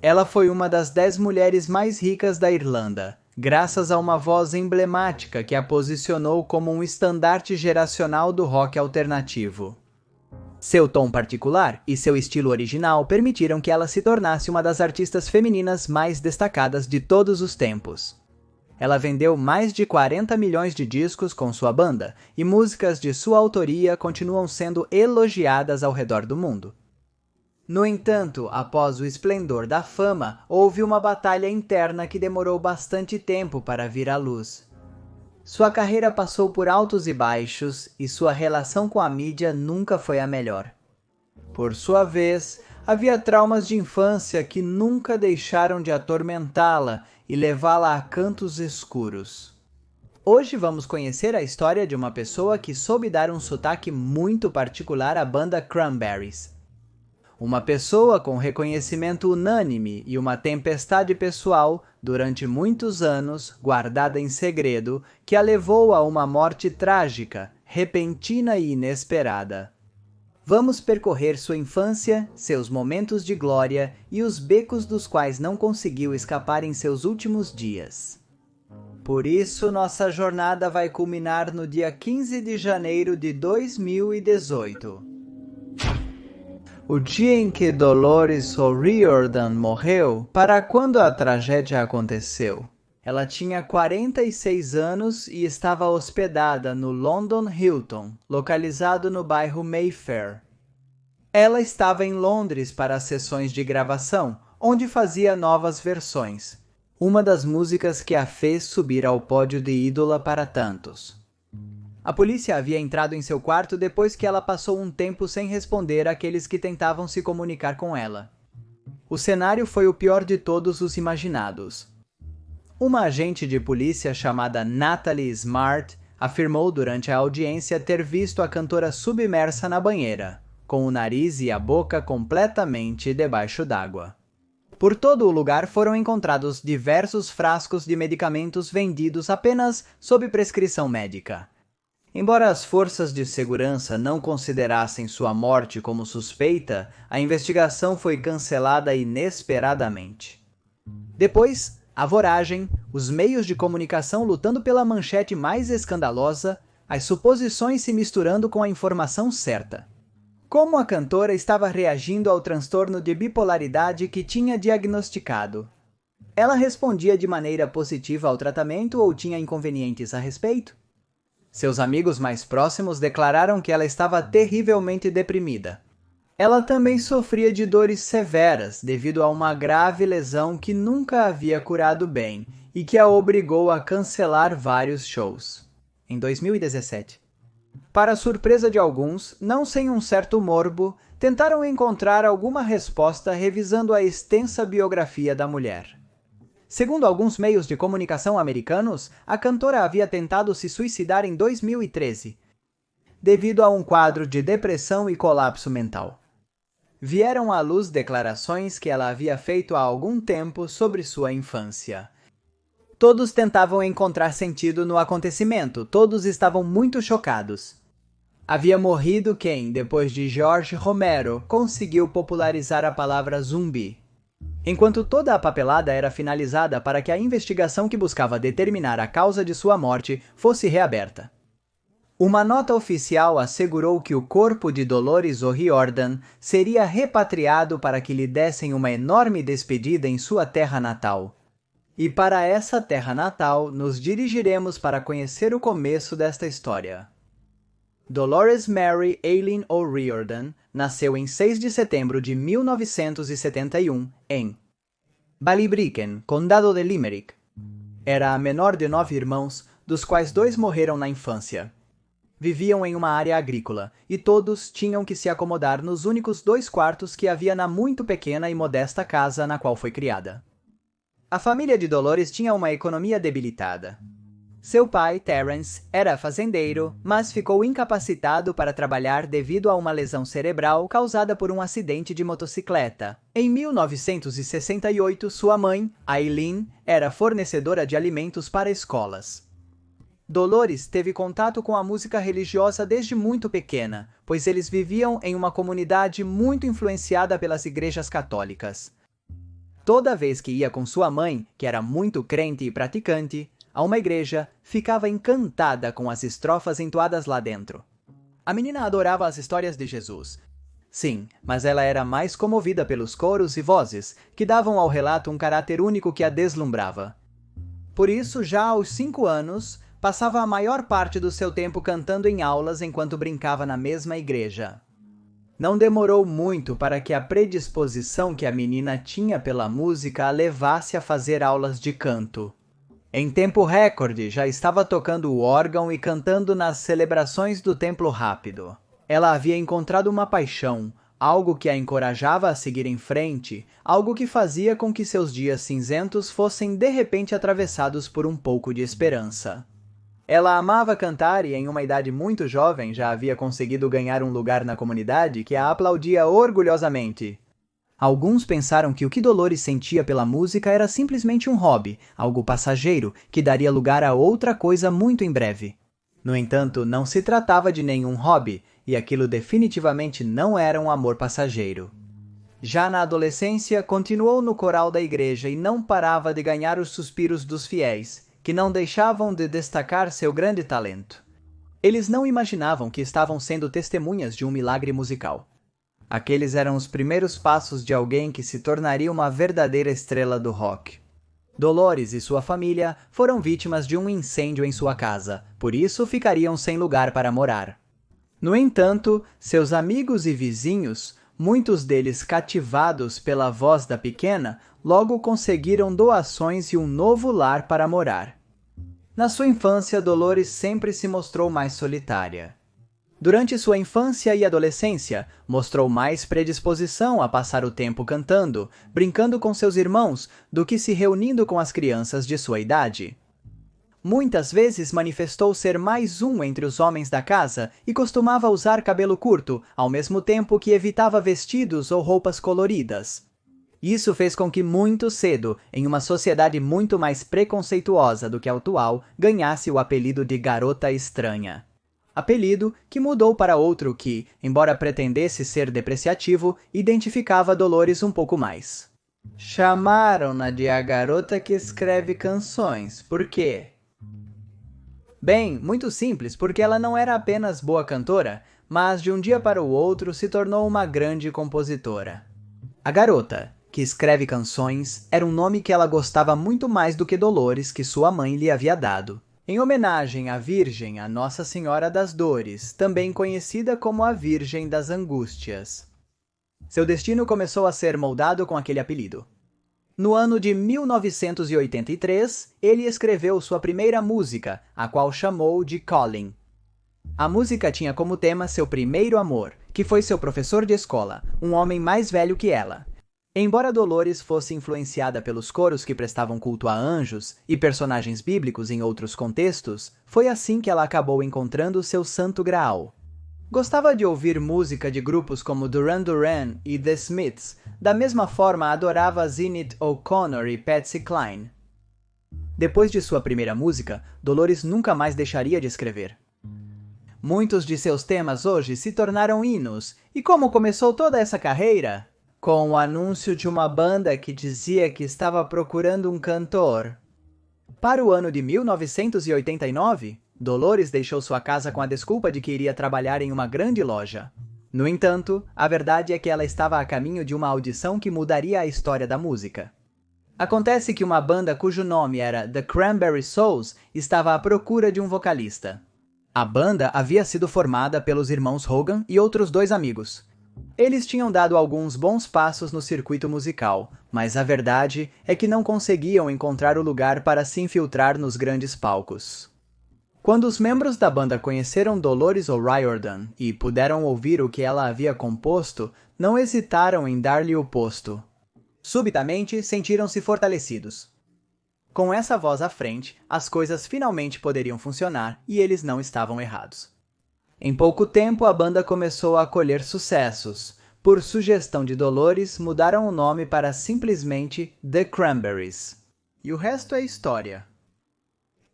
Ela foi uma das 10 mulheres mais ricas da Irlanda, graças a uma voz emblemática que a posicionou como um estandarte geracional do rock alternativo. Seu tom particular e seu estilo original permitiram que ela se tornasse uma das artistas femininas mais destacadas de todos os tempos. Ela vendeu mais de 40 milhões de discos com sua banda, e músicas de sua autoria continuam sendo elogiadas ao redor do mundo. No entanto, após o esplendor da fama, houve uma batalha interna que demorou bastante tempo para vir à luz. Sua carreira passou por altos e baixos, e sua relação com a mídia nunca foi a melhor. Por sua vez, havia traumas de infância que nunca deixaram de atormentá-la e levá-la a cantos escuros. Hoje vamos conhecer a história de uma pessoa que soube dar um sotaque muito particular à banda Cranberries. Uma pessoa com reconhecimento unânime e uma tempestade pessoal, durante muitos anos, guardada em segredo, que a levou a uma morte trágica, repentina e inesperada. Vamos percorrer sua infância, seus momentos de glória e os becos dos quais não conseguiu escapar em seus últimos dias. Por isso, nossa jornada vai culminar no dia 15 de janeiro de 2018. O dia em que Dolores O'Riordan morreu, para quando a tragédia aconteceu. Ela tinha 46 anos e estava hospedada no London Hilton, localizado no bairro Mayfair. Ela estava em Londres para as sessões de gravação, onde fazia novas versões, uma das músicas que a fez subir ao pódio de ídola para tantos. A polícia havia entrado em seu quarto depois que ela passou um tempo sem responder àqueles que tentavam se comunicar com ela. O cenário foi o pior de todos os imaginados. Uma agente de polícia chamada Natalie Smart afirmou durante a audiência ter visto a cantora submersa na banheira, com o nariz e a boca completamente debaixo d'água. Por todo o lugar foram encontrados diversos frascos de medicamentos vendidos apenas sob prescrição médica. Embora as forças de segurança não considerassem sua morte como suspeita, a investigação foi cancelada inesperadamente. Depois, a voragem, os meios de comunicação lutando pela manchete mais escandalosa, as suposições se misturando com a informação certa. Como a cantora estava reagindo ao transtorno de bipolaridade que tinha diagnosticado? Ela respondia de maneira positiva ao tratamento ou tinha inconvenientes a respeito? Seus amigos mais próximos declararam que ela estava terrivelmente deprimida. Ela também sofria de dores severas devido a uma grave lesão que nunca havia curado bem e que a obrigou a cancelar vários shows. Em 2017. Para surpresa de alguns, não sem um certo morbo, tentaram encontrar alguma resposta revisando a extensa biografia da mulher. Segundo alguns meios de comunicação americanos, a cantora havia tentado se suicidar em 2013, devido a um quadro de depressão e colapso mental. Vieram à luz declarações que ela havia feito há algum tempo sobre sua infância. Todos tentavam encontrar sentido no acontecimento, todos estavam muito chocados. Havia morrido quem, depois de George Romero, conseguiu popularizar a palavra zumbi. Enquanto toda a papelada era finalizada para que a investigação que buscava determinar a causa de sua morte fosse reaberta. Uma nota oficial assegurou que o corpo de Dolores O'Riordan seria repatriado para que lhe dessem uma enorme despedida em sua terra natal. E para essa terra natal, nos dirigiremos para conhecer o começo desta história. Dolores Mary Eileen O'Riordan nasceu em 6 de setembro de 1971 em Ballybricken, Condado de Limerick. Era a menor de 9 irmãos, dos quais 2 morreram na infância. Viviam em uma área agrícola, e todos tinham que se acomodar nos únicos 2 quartos que havia na muito pequena e modesta casa na qual foi criada. A família de Dolores tinha uma economia debilitada. Seu pai, Terence, era fazendeiro, mas ficou incapacitado para trabalhar devido a uma lesão cerebral causada por um acidente de motocicleta. Em 1968, sua mãe, Eileen, era fornecedora de alimentos para escolas. Dolores teve contato com a música religiosa desde muito pequena, pois eles viviam em uma comunidade muito influenciada pelas igrejas católicas. Toda vez que ia com sua mãe, que era muito crente e praticante, a uma igreja, ficava encantada com as estrofas entoadas lá dentro. A menina adorava as histórias de Jesus. Sim, mas ela era mais comovida pelos coros e vozes, que davam ao relato um caráter único que a deslumbrava. Por isso, já aos 5 anos, passava a maior parte do seu tempo cantando em aulas enquanto brincava na mesma igreja. Não demorou muito para que a predisposição que a menina tinha pela música a levasse a fazer aulas de canto. Em tempo recorde, já estava tocando o órgão e cantando nas celebrações do templo rápido. Ela havia encontrado uma paixão, algo que a encorajava a seguir em frente, algo que fazia com que seus dias cinzentos fossem de repente atravessados por um pouco de esperança. Ela amava cantar e, em uma idade muito jovem, já havia conseguido ganhar um lugar na comunidade que a aplaudia orgulhosamente. Alguns pensaram que o que Dolores sentia pela música era simplesmente um hobby, algo passageiro, que daria lugar a outra coisa muito em breve. No entanto, não se tratava de nenhum hobby, e aquilo definitivamente não era um amor passageiro. Já na adolescência, continuou no coral da igreja e não parava de ganhar os suspiros dos fiéis, que não deixavam de destacar seu grande talento. Eles não imaginavam que estavam sendo testemunhas de um milagre musical. Aqueles eram os primeiros passos de alguém que se tornaria uma verdadeira estrela do rock. Dolores e sua família foram vítimas de um incêndio em sua casa, por isso ficariam sem lugar para morar. No entanto, seus amigos e vizinhos, muitos deles cativados pela voz da pequena, logo conseguiram doações e um novo lar para morar. Na sua infância, Dolores sempre se mostrou mais solitária. Durante sua infância e adolescência, mostrou mais predisposição a passar o tempo cantando, brincando com seus irmãos, do que se reunindo com as crianças de sua idade. Muitas vezes manifestou ser mais um entre os homens da casa e costumava usar cabelo curto, ao mesmo tempo que evitava vestidos ou roupas coloridas. Isso fez com que muito cedo, em uma sociedade muito mais preconceituosa do que a atual, ganhasse o apelido de Garota Estranha. Apelido que mudou para outro que, embora pretendesse ser depreciativo, identificava Dolores um pouco mais. Chamaram-na de a garota que escreve canções. Por quê? Bem, muito simples, porque ela não era apenas boa cantora, mas de um dia para o outro se tornou uma grande compositora. A garota, que escreve canções, era um nome que ela gostava muito mais do que Dolores, que sua mãe lhe havia dado. Em homenagem à Virgem, a Nossa Senhora das Dores, também conhecida como a Virgem das Angústias. Seu destino começou a ser moldado com aquele apelido. No ano de 1983, ele escreveu sua primeira música, a qual chamou de Calling. A música tinha como tema seu primeiro amor, que foi seu professor de escola, um homem mais velho que ela. Embora Dolores fosse influenciada pelos coros que prestavam culto a anjos e personagens bíblicos em outros contextos, foi assim que ela acabou encontrando seu santo graal. Gostava de ouvir música de grupos como Duran Duran e The Smiths, da mesma forma adorava Sinéad O'Connor e Patsy Cline. Depois de sua primeira música, Dolores nunca mais deixaria de escrever. Muitos de seus temas hoje se tornaram hinos, e como começou toda essa carreira? Com o anúncio de uma banda que dizia que estava procurando um cantor. Para o ano de 1989, Dolores deixou sua casa com a desculpa de que iria trabalhar em uma grande loja. No entanto, a verdade é que ela estava a caminho de uma audição que mudaria a história da música. Acontece que uma banda cujo nome era The Cranberry Souls estava à procura de um vocalista. A banda havia sido formada pelos irmãos Hogan e outros 2 amigos. Eles tinham dado alguns bons passos no circuito musical, mas a verdade é que não conseguiam encontrar o lugar para se infiltrar nos grandes palcos. Quando os membros da banda conheceram Dolores O'Riordan e puderam ouvir o que ela havia composto, não hesitaram em dar-lhe o posto. Subitamente, sentiram-se fortalecidos. Com essa voz à frente, as coisas finalmente poderiam funcionar e eles não estavam errados. Em pouco tempo, a banda começou a colher sucessos. Por sugestão de Dolores, mudaram o nome para simplesmente The Cranberries. E o resto é história.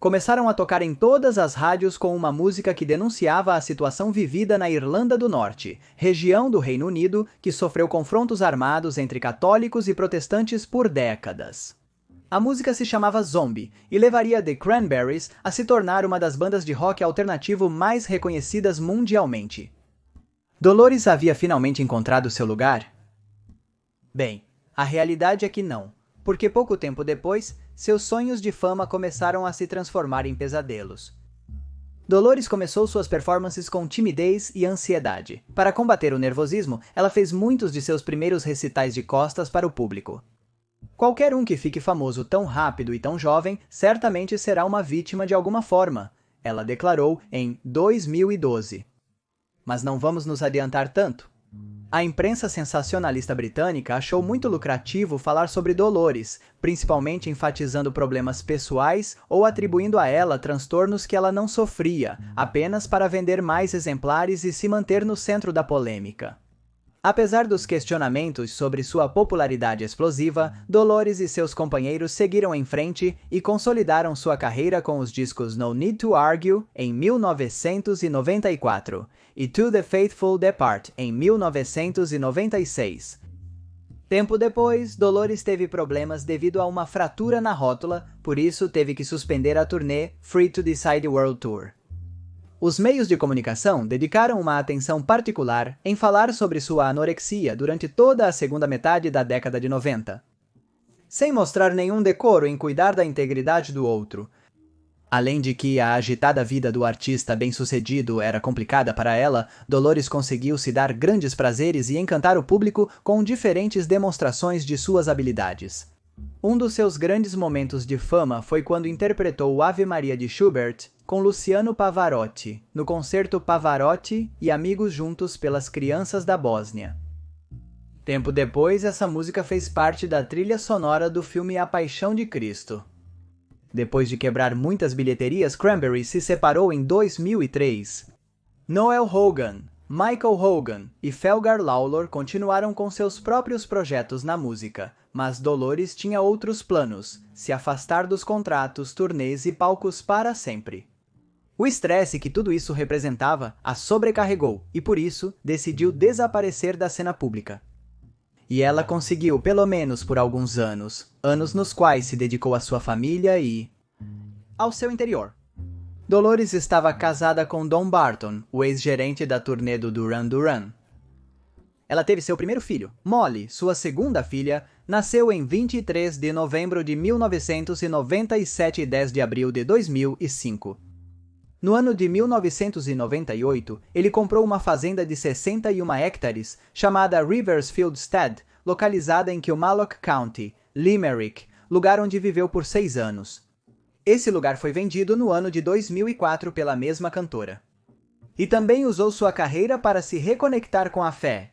Começaram a tocar em todas as rádios com uma música que denunciava a situação vivida na Irlanda do Norte, região do Reino Unido que sofreu confrontos armados entre católicos e protestantes por décadas. A música se chamava Zombie e levaria The Cranberries a se tornar uma das bandas de rock alternativo mais reconhecidas mundialmente. Dolores havia finalmente encontrado seu lugar? Bem, a realidade é que não, porque pouco tempo depois, seus sonhos de fama começaram a se transformar em pesadelos. Dolores começou suas performances com timidez e ansiedade. Para combater o nervosismo, ela fez muitos de seus primeiros recitais de costas para o público. Qualquer um que fique famoso tão rápido e tão jovem certamente será uma vítima de alguma forma, ela declarou em 2012. Mas não vamos nos adiantar tanto. A imprensa sensacionalista britânica achou muito lucrativo falar sobre Dolores, principalmente enfatizando problemas pessoais ou atribuindo a ela transtornos que ela não sofria, apenas para vender mais exemplares e se manter no centro da polêmica. Apesar dos questionamentos sobre sua popularidade explosiva, Dolores e seus companheiros seguiram em frente e consolidaram sua carreira com os discos No Need to Argue, em 1994, e To the Faithful Depart, em 1996. Tempo depois, Dolores teve problemas devido a uma fratura na rótula, por isso teve que suspender a turnê Free to Decide World Tour. Os meios de comunicação dedicaram uma atenção particular em falar sobre sua anorexia durante toda a segunda metade da década de 90. Sem mostrar nenhum decoro em cuidar da integridade do outro. Além de que a agitada vida do artista bem-sucedido era complicada para ela, Dolores conseguiu se dar grandes prazeres e encantar o público com diferentes demonstrações de suas habilidades. Um dos seus grandes momentos de fama foi quando interpretou o Ave Maria de Schubert com Luciano Pavarotti, no concerto Pavarotti e Amigos Juntos pelas Crianças da Bósnia. Tempo depois, essa música fez parte da trilha sonora do filme A Paixão de Cristo. Depois de quebrar muitas bilheterias, Cranberries se separou em 2003. Noel Hogan, Michael Hogan e Felgar Lawlor continuaram com seus próprios projetos na música, mas Dolores tinha outros planos, se afastar dos contratos, turnês e palcos para sempre. O estresse que tudo isso representava a sobrecarregou e, por isso, decidiu desaparecer da cena pública. E ela conseguiu, pelo menos por alguns anos, anos nos quais se dedicou à sua família e ao seu interior. Dolores estava casada com Don Barton, o ex-gerente da turnê do Duran Duran. Ela teve seu primeiro filho, Molly, sua segunda filha, nasceu em 23 de novembro de 1997 e 10 de abril de 2005. No ano de 1998, ele comprou uma fazenda de 61 hectares chamada Riversfieldstead, localizada em Kilmallock County, Limerick, lugar onde viveu por 6 anos. Esse lugar foi vendido no ano de 2004 pela mesma cantora. E também usou sua carreira para se reconectar com a fé.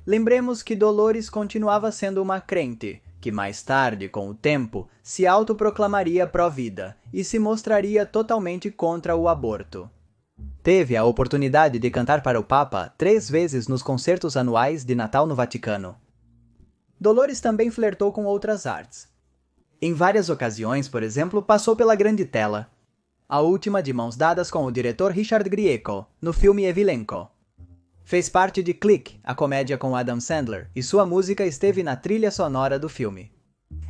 Lembremos que Dolores continuava sendo uma crente, que mais tarde, com o tempo, se autoproclamaria pró-vida e se mostraria totalmente contra o aborto. Teve a oportunidade de cantar para o Papa 3 vezes nos concertos anuais de Natal no Vaticano. Dolores também flertou com outras artes. Em várias ocasiões, por exemplo, passou pela grande tela. A última de mãos dadas com o diretor Richard Grieco, no filme Evilenko. Fez parte de Click, a comédia com Adam Sandler, e sua música esteve na trilha sonora do filme.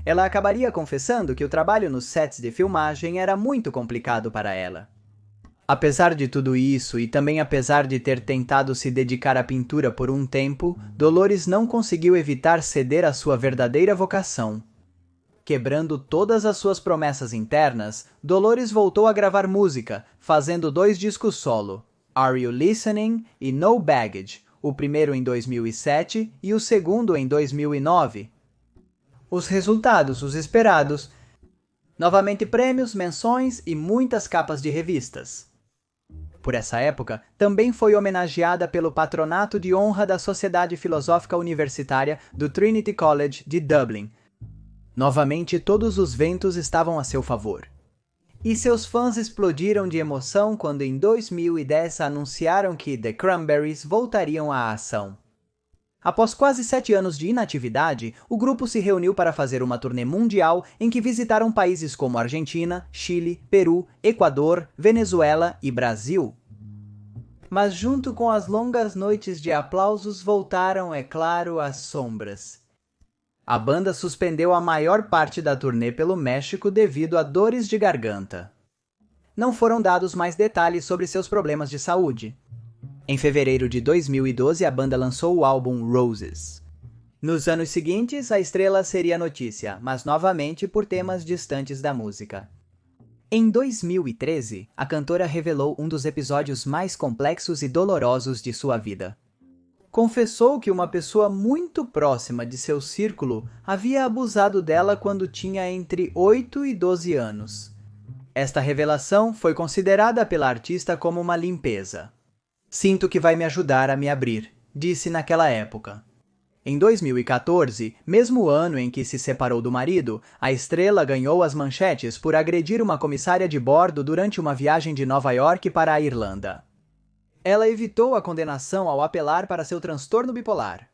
Ela acabaria confessando que o trabalho nos sets de filmagem era muito complicado para ela. Apesar de tudo isso, e também apesar de ter tentado se dedicar à pintura por um tempo, Dolores não conseguiu evitar ceder à sua verdadeira vocação. Quebrando todas as suas promessas internas, Dolores voltou a gravar música, fazendo 2 discos solo, Are You Listening e No Baggage, o primeiro em 2007 e o segundo em 2009. Os resultados, os esperados. Novamente prêmios, menções e muitas capas de revistas. Por essa época, também foi homenageada pelo Patronato de Honra da Sociedade Filosófica Universitária do Trinity College de Dublin. Novamente, todos os ventos estavam a seu favor. E seus fãs explodiram de emoção quando em 2010 anunciaram que The Cranberries voltariam à ação. Após quase 7 anos de inatividade, o grupo se reuniu para fazer uma turnê mundial em que visitaram países como Argentina, Chile, Peru, Equador, Venezuela e Brasil. Mas junto com as longas noites de aplausos voltaram, é claro, as sombras. A banda suspendeu a maior parte da turnê pelo México devido a dores de garganta. Não foram dados mais detalhes sobre seus problemas de saúde. Em fevereiro de 2012, a banda lançou o álbum Roses. Nos anos seguintes, a estrela seria notícia, mas novamente por temas distantes da música. Em 2013, a cantora revelou um dos episódios mais complexos e dolorosos de sua vida. Confessou que uma pessoa muito próxima de seu círculo havia abusado dela quando tinha entre 8 e 12 anos. Esta revelação foi considerada pela artista como uma limpeza. Sinto que vai me ajudar a me abrir, disse naquela época. Em 2014, mesmo ano em que se separou do marido, a estrela ganhou as manchetes por agredir uma comissária de bordo durante uma viagem de Nova York para a Irlanda. Ela evitou a condenação ao apelar para seu transtorno bipolar.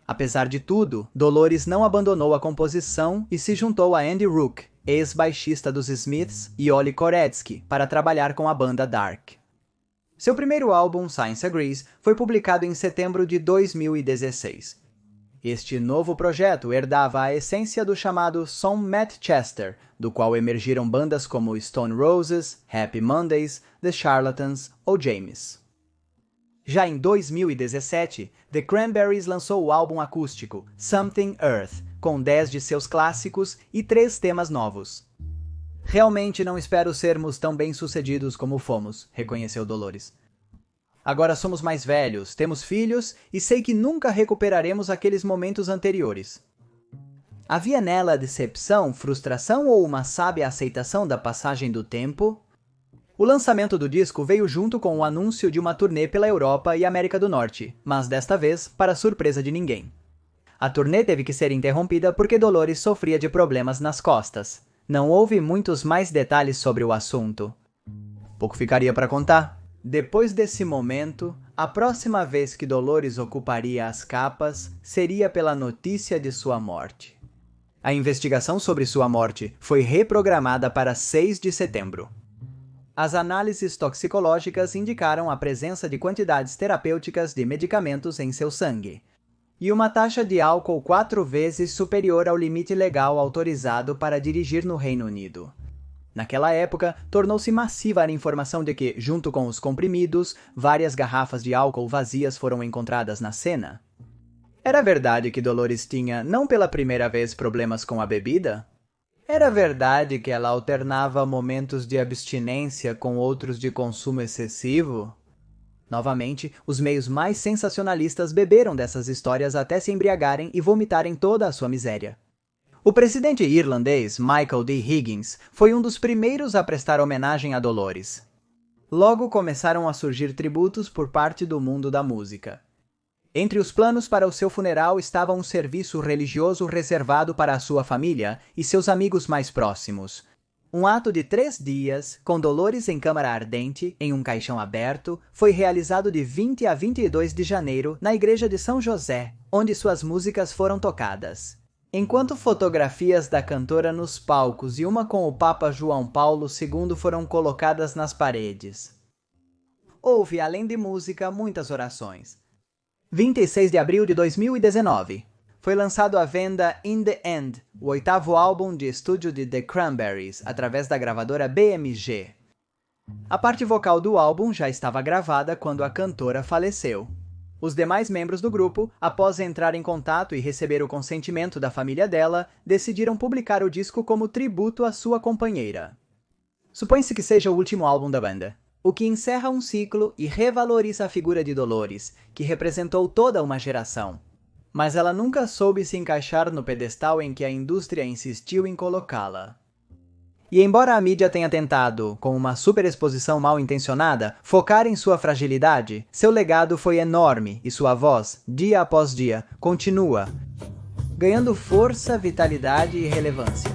Apesar de tudo, Dolores não abandonou a composição e se juntou a Andy Rook, ex-baixista dos Smiths, e Ollie Koretsky, para trabalhar com a banda Dark. Seu primeiro álbum, Science Agrees, foi publicado em setembro de 2016. Este novo projeto herdava a essência do chamado som Matt Chester, do qual emergiram bandas como Stone Roses, Happy Mondays, The Charlatans ou James. Já em 2017, The Cranberries lançou o álbum acústico Something Earth, com 10 de seus clássicos e 3 temas novos. Realmente não espero sermos tão bem-sucedidos como fomos, reconheceu Dolores. Agora somos mais velhos, temos filhos e sei que nunca recuperaremos aqueles momentos anteriores. Havia nela decepção, frustração ou uma sábia aceitação da passagem do tempo? O lançamento do disco veio junto com o anúncio de uma turnê pela Europa e América do Norte, mas desta vez para surpresa de ninguém. A turnê teve que ser interrompida porque Dolores sofria de problemas nas costas. Não houve muitos mais detalhes sobre o assunto. Pouco ficaria para contar. Depois desse momento, a próxima vez que Dolores ocuparia as capas seria pela notícia de sua morte. A investigação sobre sua morte foi reprogramada para 6 de setembro. As análises toxicológicas indicaram a presença de quantidades terapêuticas de medicamentos em seu sangue e uma taxa de álcool 4 vezes superior ao limite legal autorizado para dirigir no Reino Unido. Naquela época, tornou-se massiva a informação de que, junto com os comprimidos, várias garrafas de álcool vazias foram encontradas na cena. Era verdade que Dolores tinha, não pela primeira vez, problemas com a bebida? Era verdade que ela alternava momentos de abstinência com outros de consumo excessivo? Novamente, os meios mais sensacionalistas beberam dessas histórias até se embriagarem e vomitarem toda a sua miséria. O presidente irlandês Michael D. Higgins foi um dos primeiros a prestar homenagem a Dolores. Logo começaram a surgir tributos por parte do mundo da música. Entre os planos para o seu funeral estava um serviço religioso reservado para a sua família e seus amigos mais próximos. Um ato de 3 dias, com Dolores em câmara ardente, em um caixão aberto, foi realizado de 20 a 22 de janeiro na igreja de São José, onde suas músicas foram tocadas. Enquanto fotografias da cantora nos palcos e uma com o Papa João Paulo II foram colocadas nas paredes. Houve, além de música, muitas orações. 26 de abril de 2019. Foi lançado à venda In The End, o 8º álbum de estúdio de The Cranberries, através da gravadora BMG. A parte vocal do álbum já estava gravada quando a cantora faleceu. Os demais membros do grupo, após entrar em contato e receber o consentimento da família dela, decidiram publicar o disco como tributo à sua companheira. Supõe-se que seja o último álbum da banda, o que encerra um ciclo e revaloriza a figura de Dolores, que representou toda uma geração. Mas ela nunca soube se encaixar no pedestal em que a indústria insistiu em colocá-la. E embora a mídia tenha tentado, com uma superexposição mal-intencionada, focar em sua fragilidade, seu legado foi enorme e sua voz, dia após dia, continua, ganhando força, vitalidade e relevância.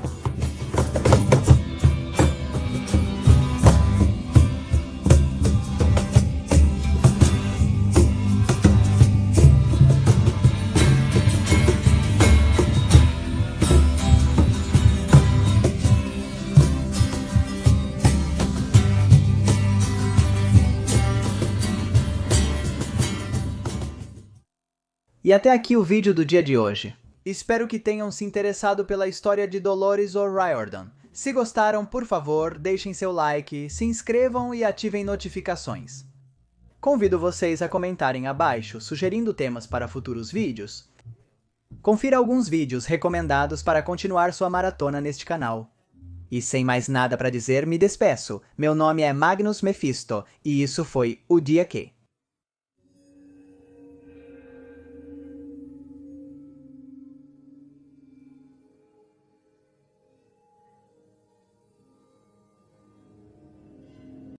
E até aqui o vídeo do dia de hoje. Espero que tenham se interessado pela história de Dolores O'Riordan. Se gostaram, por favor, deixem seu like, se inscrevam e ativem notificações. Convido vocês a comentarem abaixo, sugerindo temas para futuros vídeos. Confira alguns vídeos recomendados para continuar sua maratona neste canal. E sem mais nada para dizer, me despeço. Meu nome é Magnus Mephisto, e isso foi O Dia Que.